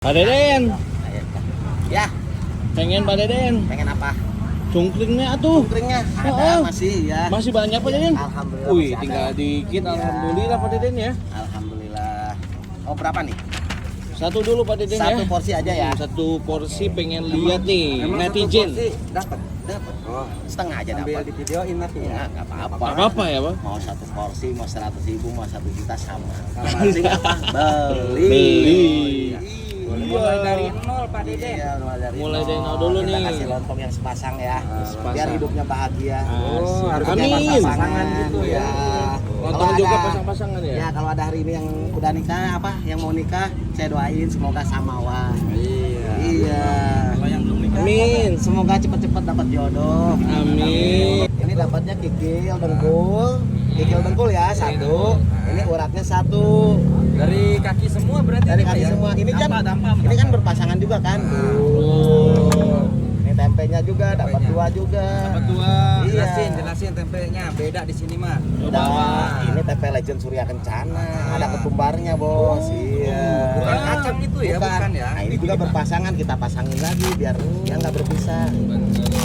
Pak Deden, Ya, pengen Pak Deden, pengen apa? cungkringnya atuh. Cungkringnya Oh, ada masih ya. Masih banyak Pak Deden? Alhamdulillah. Wih, masih tinggal ada. dikit, Iya. alhamdulillah Pak Deden ya. Alhamdulillah. Oh, berapa nih? Satu dulu Pak Deden ya. Satu porsi aja ya. Satu porsi pengen lihat nih netizen. Dapat. Oh, setengah aja dapat. Di videoin nanti Ya, ya. nggak apa-apa. Gak apa-apa ya Pak? Mau satu porsi, mau 100.000, mau 1 juta sama. Penting apa? Beli. Beli. Mulai dari nol Pak Deden. Iya, Mulai dari nol dulu Kita nih. kasih lontong yang sepasang ya. Sepasang. Biar hidupnya bahagia. Asik. Harus Amin. punya pasangan gitu ya. Lontong Kalau juga ada- pasang-pasangan ya? Ya, kalau ada hari ini yang udah nikah yang mau nikah, saya doain semoga samawan. Iya. Kalau yang belum nikah. Amin. Semoga cepet-cepet dapat jodoh. Amin. Ini dapatnya kikil dengkul ya satu. Ini uratnya satu. Dari kaki semua berarti. Dari Pak, kaki ya? semua. Ini kan Dampak. ini kan berpasangan juga kan. Tuh. Ini tempenya juga dapat dua juga. Dapat dua. Iya. Jelasin tempenya. Beda di sini mah. Nah, ini tempe Legend Surya Kencana. Ada ketumbarnya, Bos. Iya. Bukan kacang itu ya, bukan ya? Nah, ini juga berpasangan, kita pasangin lagi biar dia nggak berpisah.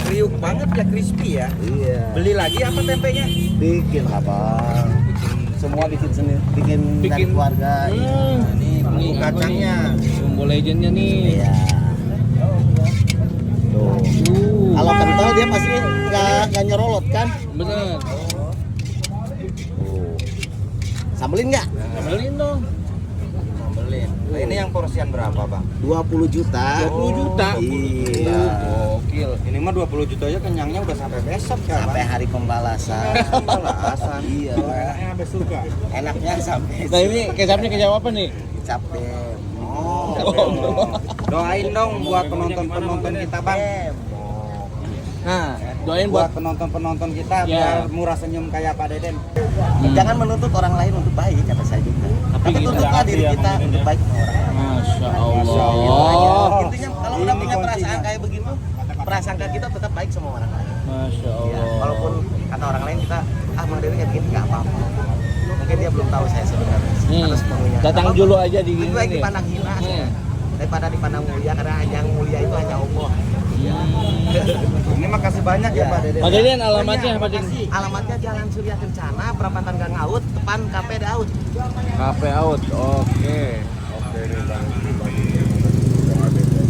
Kriuk banget ya, crispy ya. Iya. Beli lagi apa tempenya? Bikin abang. Semua bikin sendiri, bikin dari Bikin. keluarga. Ini bumbu apa kacangnya. nih? Bumbu legendnya nih. Iya. Tuh. Kalau kental dia pasti nggak nyerolot kan? Bener. Tuh. Sambelin nggak? Sambelin dong. Sambelin. Nah, ini yang porsian berapa, Bang? 20 juta. 20 juta. Iya. Gokil. Ini mah 20 juta aja kenyangnya udah sampai besok ya, Sampai Bang. hari pembalasan. Pembalasan. Iya. Enaknya sampai surga. Enaknya sampai Nah ini kecapnya kecap apa nih? capek. Doain dong buat penonton-penonton kita, Bang. Nah, doain Buat buat penonton-penonton kita Ya. biar murah senyum kayak Pak Deden. Jangan menuntut orang lain untuk baik kata saya juga. Tapi kita tuntutlah diri kita untuk baik sama orang lain. Masya Masya Allah. Allah. Intinya kalau udah Ini punya perasaan kuncinya. kayak begitu, prasangka kita tetap baik sama orang lain. Masya Ya, Allah. walaupun kata orang lain kita Mang Deden kayak begini nggak apa-apa. Mungkin dia belum tahu saya sebenarnya. Atau sepenuhnya. Datang Nggak dulu apa-apa. aja di Lebih gini baik nih. dipandang hina daripada dipandang mulia, karena yang mulia itu hanya Allah. Ini makasih banyak ya, Ya. Pak Deden. Pak Deden alamatnya apa Deden? Alamatnya Jalan Surya Kencana, Perapatan Gang Aut, depan KP Daud. Cafe Out. Oke. Oke, Bang.